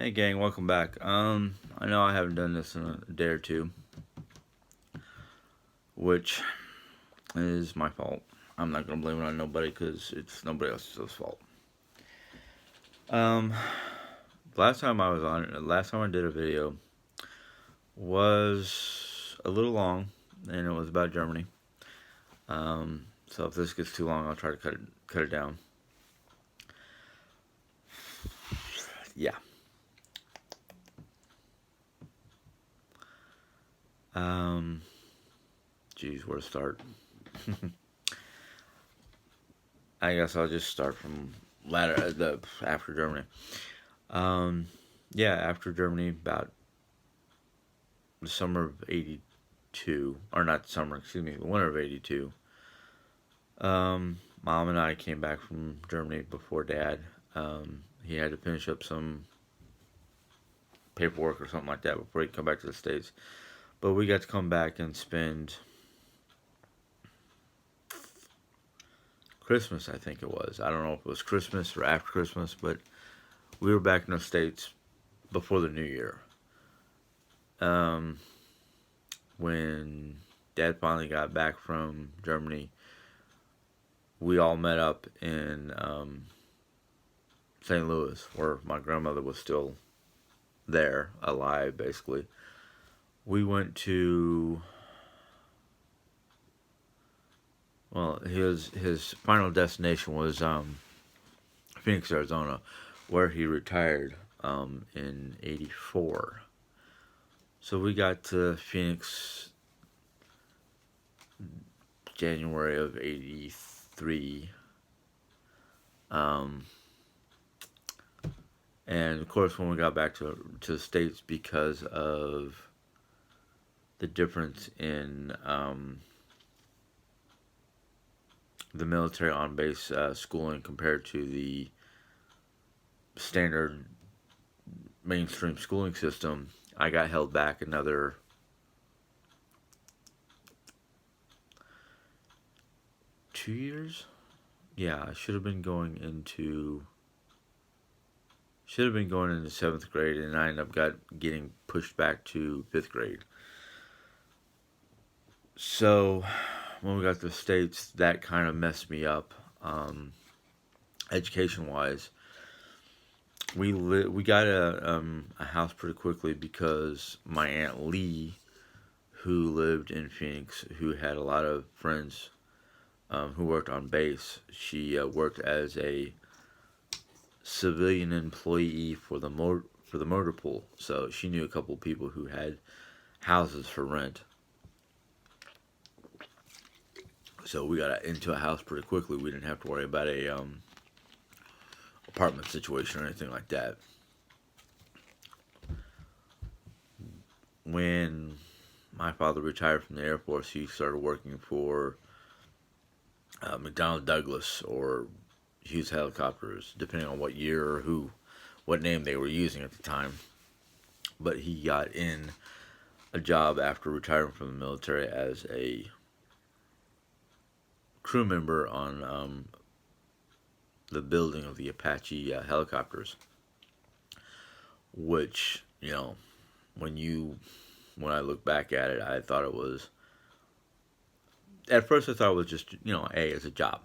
Hey gang, welcome back. I know I haven't done this in a day or two, which is my fault. I'm not gonna blame it on nobody because it's nobody else's fault. Um, last time I was on it, last time I did a video was a little long, and it was about Germany. So if this gets too long, I'll try to cut it down. Yeah. Um, geez, where to start? I guess I'll just start from after Germany. Um, yeah, after Germany, about the summer of '82, or not summer, excuse me, the winter of '82. Mom and I came back from Germany before Dad. He had to finish up some paperwork or something like that before he could come back to the States. But we got to come back and spend Christmas, I think it was. I don't know if it was Christmas or after Christmas, but we were back in the States before the New Year. When Dad finally got back from Germany, we all met up in St. Louis, where my grandmother was still there, alive, basically. We went to, well, his final destination was Phoenix, Arizona, where he retired in '84. So we got to Phoenix January of '83. And of course, when we got back to the States, because of the difference in the military on base schooling compared to the standard mainstream schooling system, I got held back another 2 years. Yeah, I should have been going into seventh grade, and I ended up getting pushed back to fifth grade. So when we got to the States, that kind of messed me up, education wise. We got a house pretty quickly because my Aunt Lee, who lived in Phoenix, who had a lot of friends who worked on base. She worked as a civilian employee for the motor pool, so she knew a couple people who had houses for rent. So we got into a house pretty quickly. We didn't have to worry about a apartment situation or anything like that. When my father retired from the Air Force, he started working for McDonnell Douglas or Hughes Helicopters, depending on what year or what name they were using at the time. But he got in a job after retiring from the military as a crew member on the building of the Apache helicopters, which, when I look back at it, I thought it was, at first I thought it was just, as a job.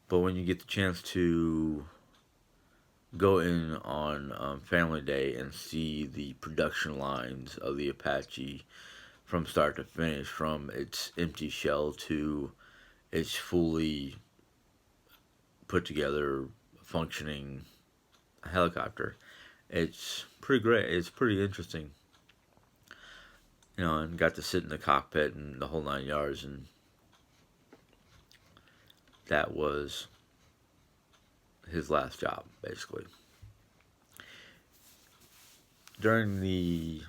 But when you get the chance to go in on Family Day and see the production lines of the Apache from start to finish, from its empty shell to its fully put together, functioning helicopter, it's pretty great. It's pretty interesting. And got to sit in the cockpit and the whole 9 yards, and that was his last job, basically. During the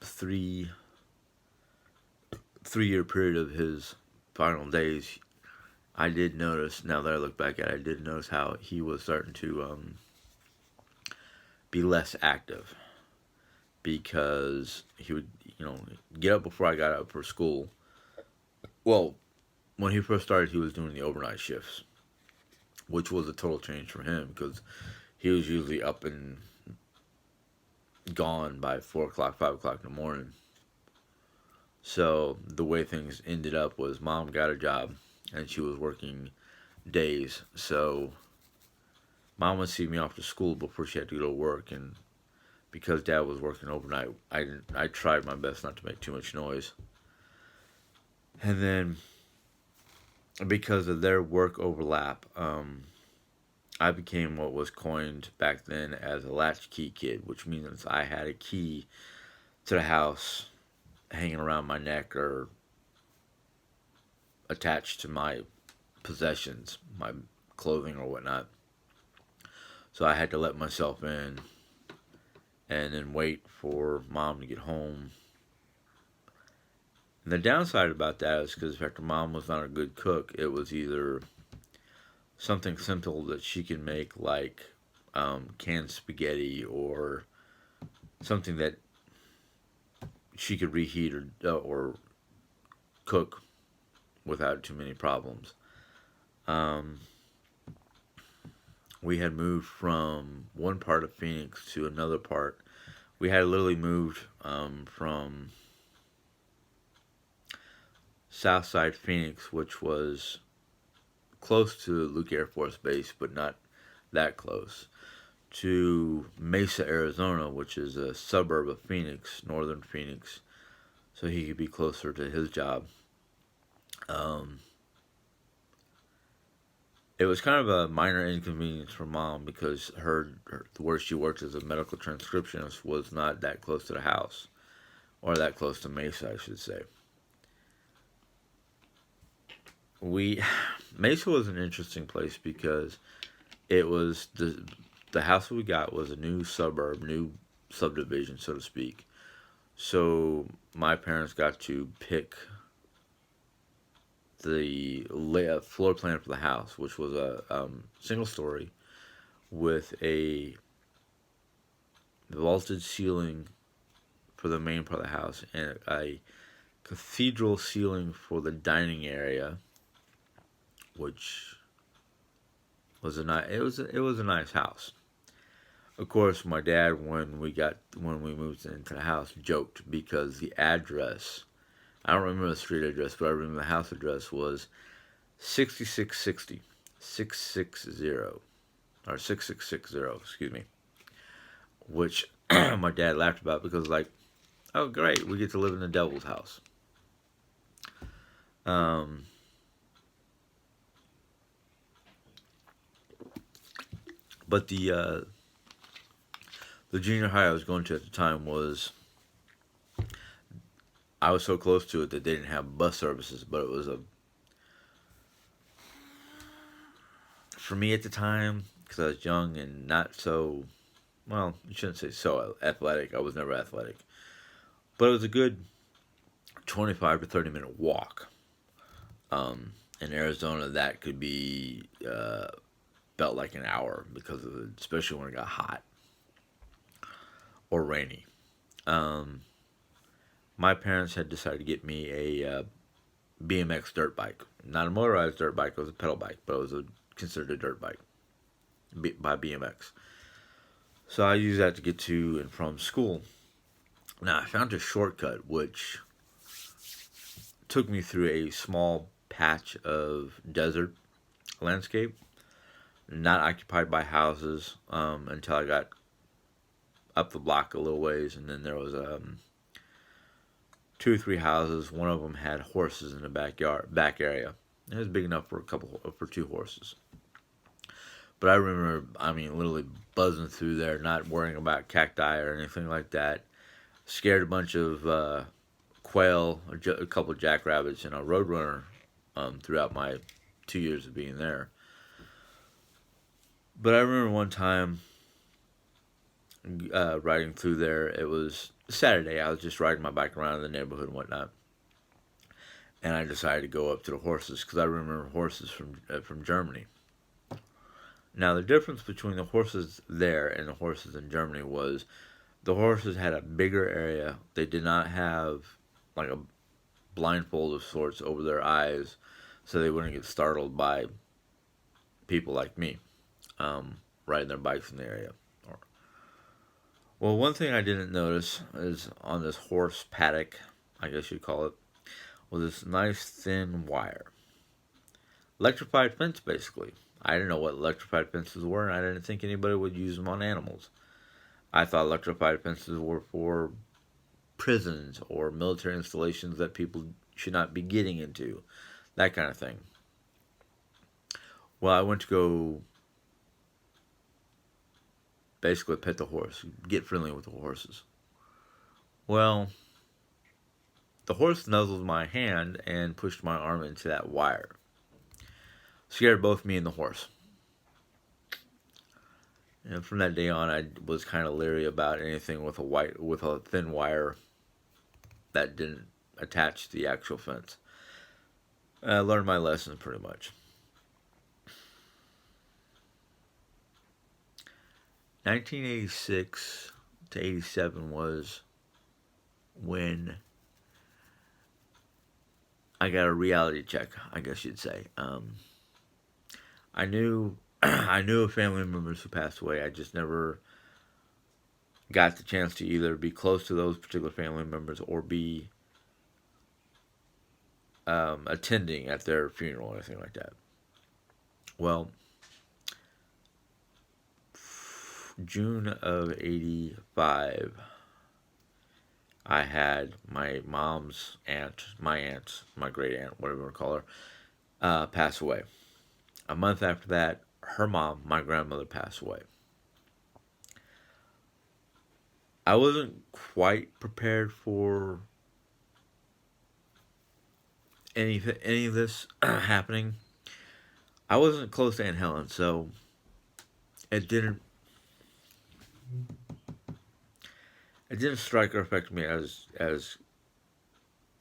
3 year period of his final days, I did notice, now that I look back at it, I did notice how he was starting to be less active, because he would, get up before I got up for school. Well, when he first started, he was doing the overnight shifts, which was a total change for him because he was usually up and gone by 4 o'clock, 5 o'clock in the morning. So the way things ended up was mom got a job and she was working days. So mom would see me off to school before she had to go to work, and because dad was working overnight, I tried my best not to make too much noise. And then because of their work overlap, I became what was coined back then as a latchkey kid, which means I had a key to the house hanging around my neck or attached to my possessions, my clothing or whatnot. So I had to let myself in and then wait for mom to get home. And the downside about that is because after mom was not a good cook, it was either something simple that she can make like canned spaghetti or something that she could reheat or cook without too many problems. Um, we had moved from one part of Phoenix to another part. We had literally moved from Southside Phoenix, which was close to Luke Air Force Base, but not that close, to Mesa, Arizona, which is a suburb of Phoenix, northern Phoenix, so he could be closer to his job. Um, it was kind of a minor inconvenience for mom because where she worked as a medical transcriptionist was not that close to the house, or that close to Mesa, I should say. We Mesa was an interesting place because it was the house we got was a new suburb, new subdivision, so to speak. So my parents got to pick the floor plan for the house, which was a single story with a vaulted ceiling for the main part of the house and a cathedral ceiling for the dining area, which was it was a nice house. Of course, my dad when we moved into the house joked because the address, I don't remember the street address, but I remember the house address was 6660 660 or 6660, excuse me, which my dad laughed about because like, oh great, we get to live in the devil's house. Um, but the junior high I was going to at the time I was so close to it that they didn't have bus services, but it was a for me at the time because I was young and not so well. You shouldn't say so athletic. I was never athletic, but it was a good 25 to 30 minute walk. In Arizona, that could be felt like an hour because of especially when it got hot or rainy. Um, my parents had decided to get me a BMX dirt bike, not a motorized dirt bike. It was a pedal bike, but it was considered a dirt bike by BMX. So I used that to get to and from school. Now I found a shortcut which took me through a small patch of desert landscape, not occupied by houses, until I got up the block a little ways, and then there was 2 or 3 houses. One of them had horses in the back area. It was big enough for 2 horses. But I remember, I mean, literally buzzing through there, not worrying about cacti or anything like that. Scared a bunch of quail, a couple of jackrabbits, and a roadrunner throughout my 2 years of being there. But I remember one time riding through there. It was Saturday. I was just riding my bike around in the neighborhood and whatnot. And I decided to go up to the horses because I remember horses from Germany. Now the difference between the horses there and the horses in Germany was the horses had a bigger area. They did not have like a blindfold of sorts over their eyes so they wouldn't get startled by people like me riding their bikes in the area. Well, one thing I didn't notice is on this horse paddock, I guess you'd call it, was this nice thin wire. Electrified fence, basically. I didn't know what electrified fences were, and I didn't think anybody would use them on animals. I thought electrified fences were for prisons or military installations that people should not be getting into, that kind of thing. Well, I went to go basically pet the horse, get friendly with the horses. Well, the horse nuzzled my hand and pushed my arm into that wire. Scared both me and the horse. And from that day on, I was kind of leery about anything with a thin wire that didn't attach to the actual fence. I learned my lesson pretty much. 1986 to 87 was when I got a reality check, I guess you'd say. I knew I knew of family members who passed away. I just never got the chance to either be close to those particular family members or be attending at their funeral or anything like that. Well, June of 85, I had my mom's aunt, my great aunt, whatever you call her, pass away. A month after that, her mom, my grandmother, passed away. I wasn't quite prepared for any of this happening. I wasn't close to Aunt Helen, so it didn't strike or affect me as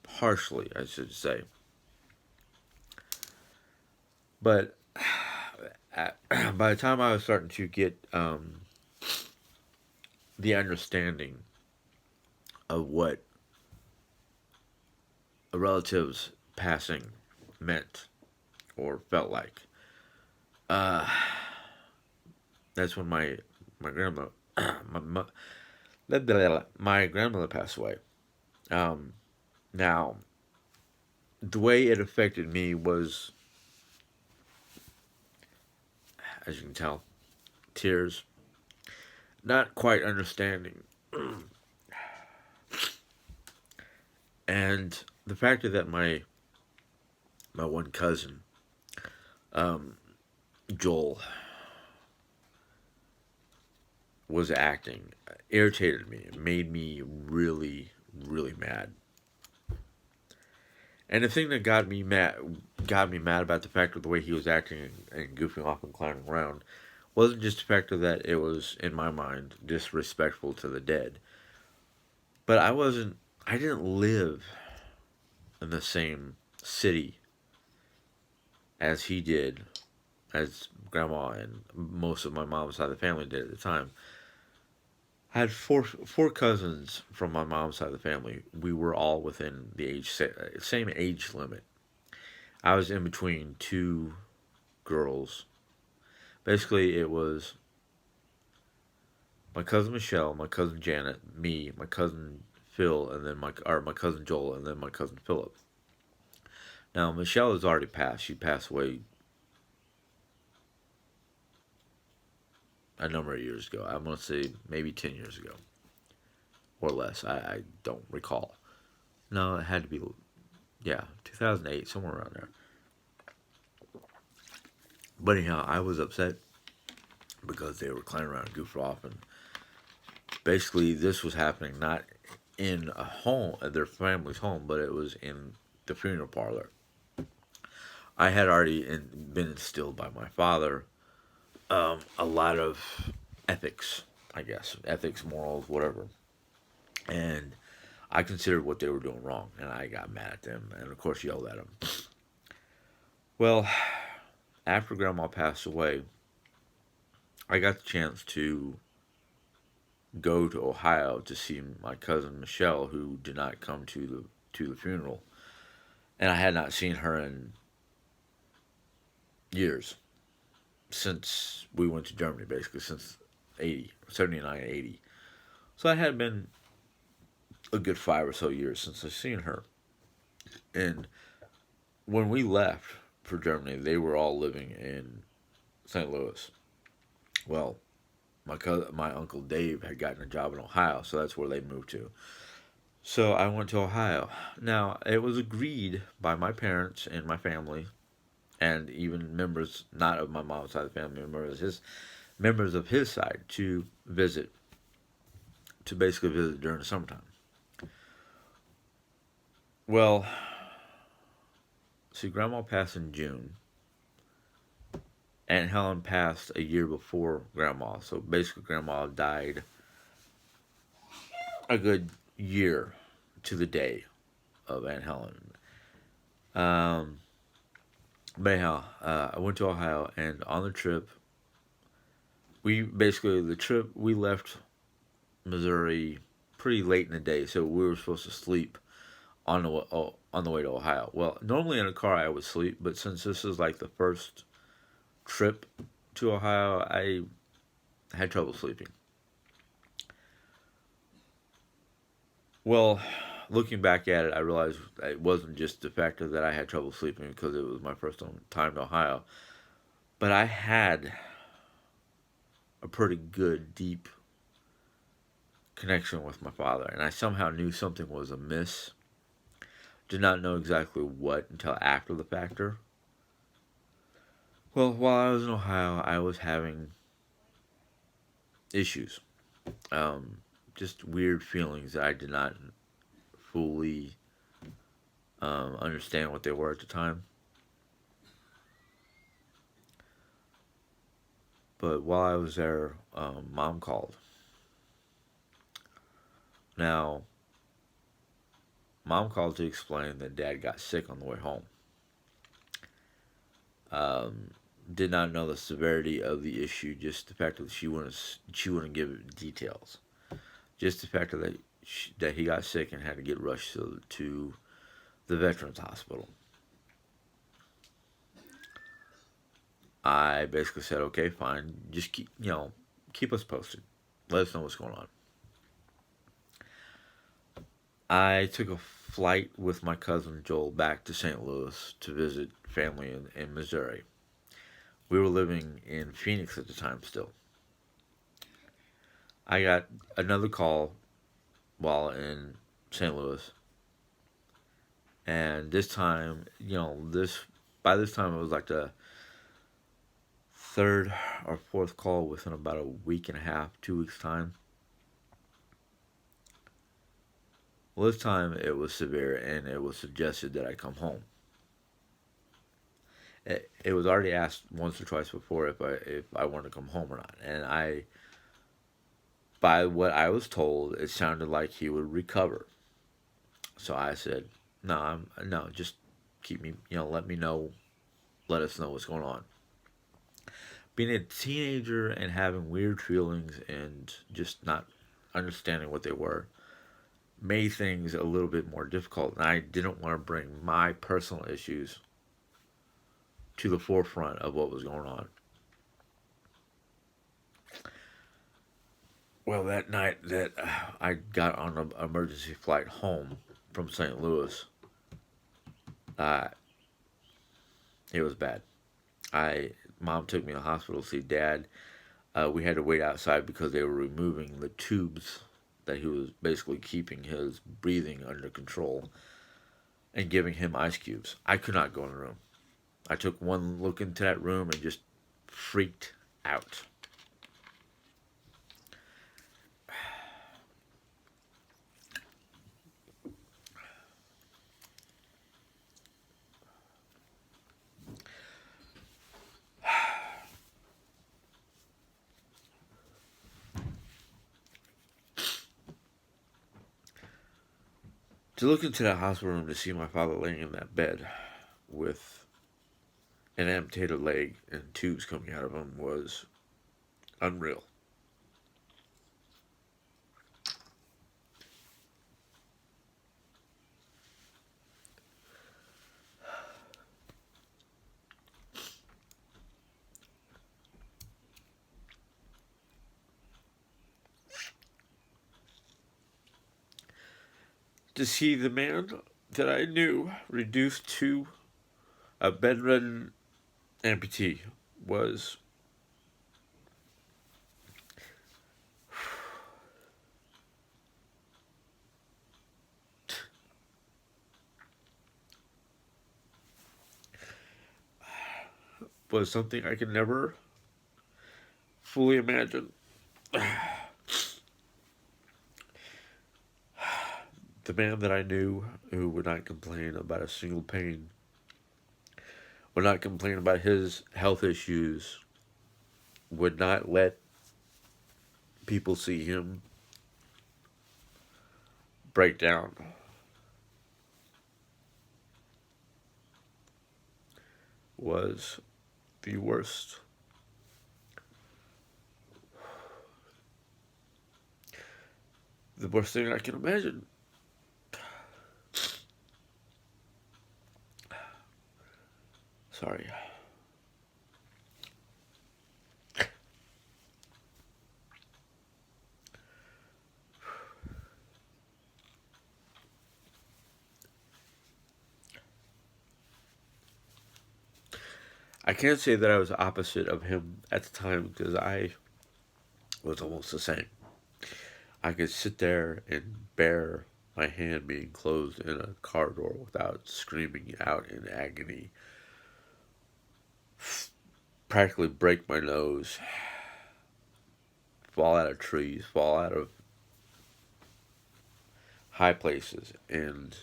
harshly, I should say. But by the time I was starting to get the understanding of what a relative's passing meant or felt like, that's when my grandma my, my grandmother passed away. Now, the way it affected me was, as you can tell, tears, not quite understanding, and the fact that my one cousin, Joel, was acting irritated me. It made me really, really mad. And the thing that got me mad about the fact of the way he was acting and goofing off and clowning around wasn't just the fact of that it was, in my mind, disrespectful to the dead. But I didn't live in the same city as he did, as Grandma and most of my mom's side of the family did at the time. I had four cousins from my mom's side of the family. We were all within the same age limit. I was in between two girls. Basically, it was my cousin Michelle, my cousin Janet, me, my cousin Phil, and then my cousin Joel, and then my cousin Philip. Now Michelle has already passed. She passed away a number of years ago. I'm going to say maybe 10 years ago or less. I don't recall. No, it had to be, yeah, 2008, somewhere around there. But anyhow, I was upset because they were clowning around and goofing off. And basically, this was happening not in a home, their family's home, but it was in the funeral parlor. I had already been instilled by my father a lot of ethics, I guess. Ethics, morals, whatever. And I considered what they were doing wrong, and I got mad at them, and of course yelled at them. Well, after Grandma passed away, I got the chance to go to Ohio to see my cousin Michelle, who did not come to the funeral, and I had not seen her in years since we went to Germany, basically since 80, 79, 80. So it had been a good 5 or so years since I've seen her. And when we left for Germany, they were all living in St. Louis. Well, my uncle Dave had gotten a job in Ohio, so that's where they moved to. So I went to Ohio. Now it was agreed by my parents and my family, and even members not of my mom's side of the family, members of his side, to basically visit during the summertime. Well, see, Grandma passed in June. Aunt Helen passed a year before Grandma, so basically Grandma died a good year to the day of Aunt Helen. Um, but anyhow, I went to Ohio, and on the trip, we left Missouri pretty late in the day, so we were supposed to sleep on the way to Ohio. Well, normally in a car I would sleep, but since this is like the first trip to Ohio, I had trouble sleeping. Well, looking back at it, I realized it wasn't just the factor that I had trouble sleeping because it was my first time to Ohio, but I had a pretty good, deep connection with my father, and I somehow knew something was amiss. Did not know exactly what until after the factor. Well, while I was in Ohio, I was having issues. Um, just weird feelings that I did not fully understand what they were at the time. But while I was there, mom called. Now, mom called to explain that dad got sick on the way home. Um, did not know the severity of the issue, just the fact that she wouldn't give details. Just the fact that he got sick and had to get rushed to the Veterans Hospital. I basically said, okay, fine, just keep us posted. Let us know what's going on. I took a flight with my cousin Joel back to St. Louis to visit family in Missouri. We were living in Phoenix at the time still. I got another call while in St. Louis, and this time, this by this time it was like the third or fourth call within about a week and a half, 2 weeks time. Well, this time it was severe, and it was suggested that I come home. It was already asked once or twice before if I wanted to come home or not, and by what I was told, it sounded like he would recover. So I said, no, no, just keep me, let me know, let us know what's going on. Being a teenager and having weird feelings and just not understanding what they were made things a little bit more difficult, and I didn't want to bring my personal issues to the forefront of what was going on. Well, that night that I got on an emergency flight home from St. Louis, uh, it was bad. I Mom took me to the hospital to see Dad. We had to wait outside because they were removing the tubes that he was basically keeping his breathing under control and giving him ice cubes. I could not go in the room. I took one look into that room and just freaked out. To look into that hospital room to see my father laying in that bed with an amputated leg and tubes coming out of him was unreal. to see the man that I knew reduced to a bedridden amputee was something I could never fully imagine. The man that I knew who would not complain about a single pain, would not complain about his health issues, would not let people see him break down, was the worst. The worst thing I can imagine. Sorry. I can't say that I was opposite of him at the time because I was almost the same. I could sit there and bear my hand being closed in a car door without screaming out in agony, practically break my nose, fall out of trees, fall out of high places, and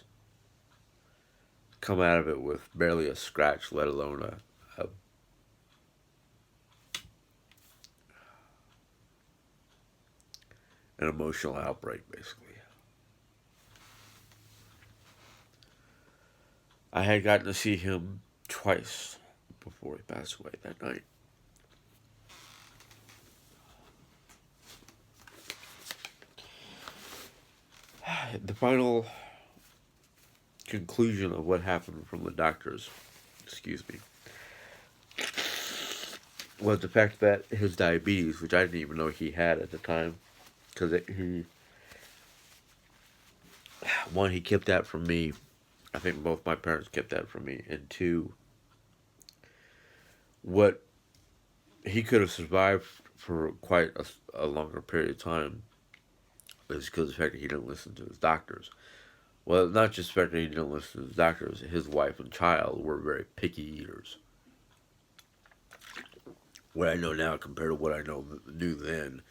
come out of it with barely a scratch, let alone an emotional outbreak, basically. I had gotten to see him twice before he passed away that night. The final conclusion of what happened from the doctors, excuse me, was the fact that his diabetes, which I didn't even know he had at the time, because one, he kept that from me. I think both my parents kept that from me. And two, what he could have survived for quite a longer period of time is because of the fact that he didn't listen to his doctors. Well, not just the fact that he didn't listen to his doctors, his wife and child were very picky eaters. What I know now compared to what I knew then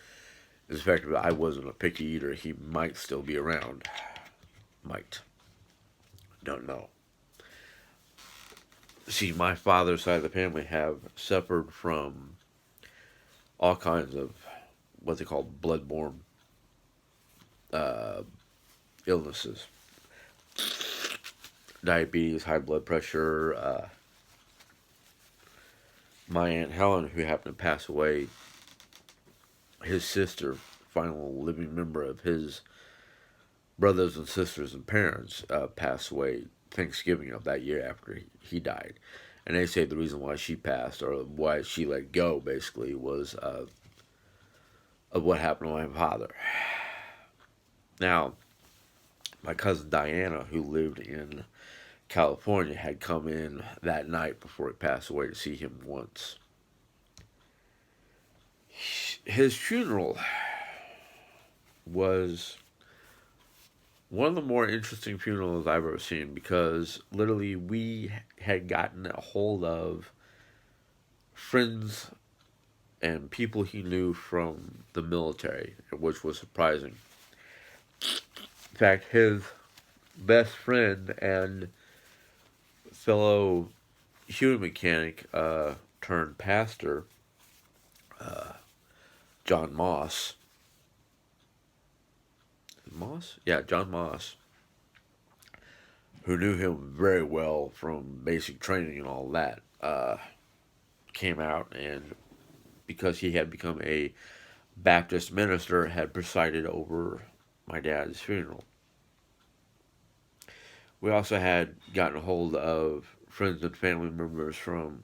is the fact that I wasn't a picky eater. He might still be around. Might. Don't know. See, my father's side of the family have suffered from all kinds of what they call bloodborne uh, illnesses, diabetes, high blood pressure. My aunt Helen, who happened to pass away, his sister, final living member of his brothers and sisters and parents, passed away Thanksgiving of that year after he died. And they say the reason why she passed, or why she let go, basically, was of what happened to my father. Now, my cousin Diana, who lived in California, had come in that night before he passed away to see him once. His funeral was one of the more interesting funerals I've ever seen because literally we had gotten a hold of friends and people he knew from the military, which was surprising. In fact, his best friend and fellow human mechanic turned pastor, John Moss. Moss? Yeah, John Moss, who knew him very well from basic training and all that, came out and because he had become a Baptist minister, had presided over my dad's funeral. We also had gotten a hold of friends and family members from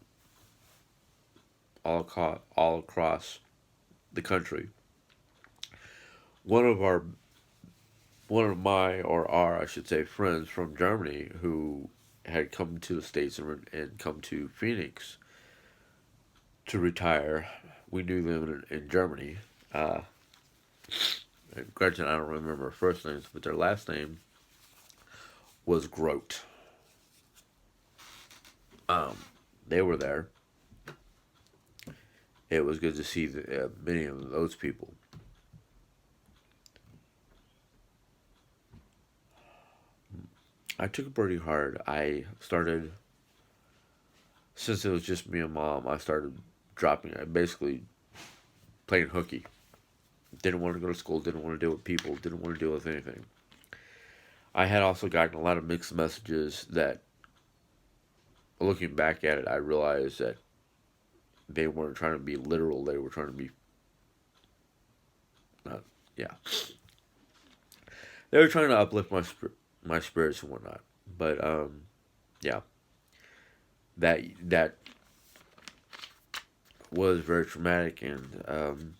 all across the country. One of our one of my, or our, I should say, friends from Germany who had come to the States and come to Phoenix to retire. We knew them in Germany. Uh, Granted, I don't remember their first names, but their last name was Grote. Um, they were there. It was good to see many of those people. I took it pretty hard. I started, since it was just me and mom, I started dropping. I basically playing hooky. Didn't want to go to school, didn't want to deal with people, didn't want to deal with anything. I had also gotten a lot of mixed messages that, looking back at it, I realized that they weren't trying to be literal. They were trying to be, not, yeah. They were trying to uplift my spirits and whatnot. But yeah, that was very traumatic, and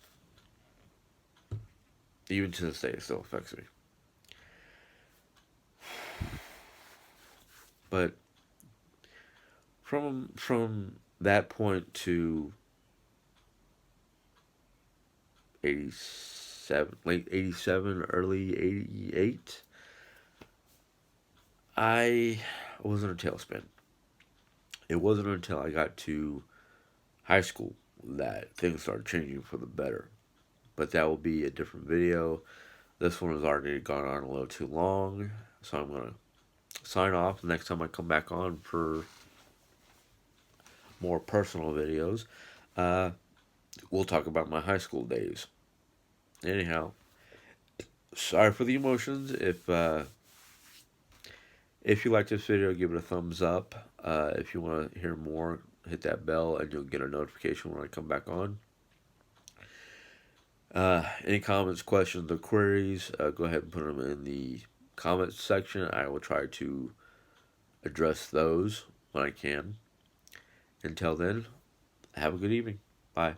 even to this day, it still affects me. But from that point to 87, late 87, early 88, I was in a tailspin. It wasn't until I got to high school that things started changing for the better. But that will be a different video. This one has already gone on a little too long, so I'm going to sign off. Next time I come back on for more personal videos, uh, we'll talk about my high school days. Anyhow, sorry for the emotions. If you like this video, give it a thumbs up. If you want to hear more, hit that bell and you'll get a notification when I come back on. Any comments, questions, or queries, go ahead and put them in the comments section. I will try to address those when I can. Until then, have a good evening. Bye.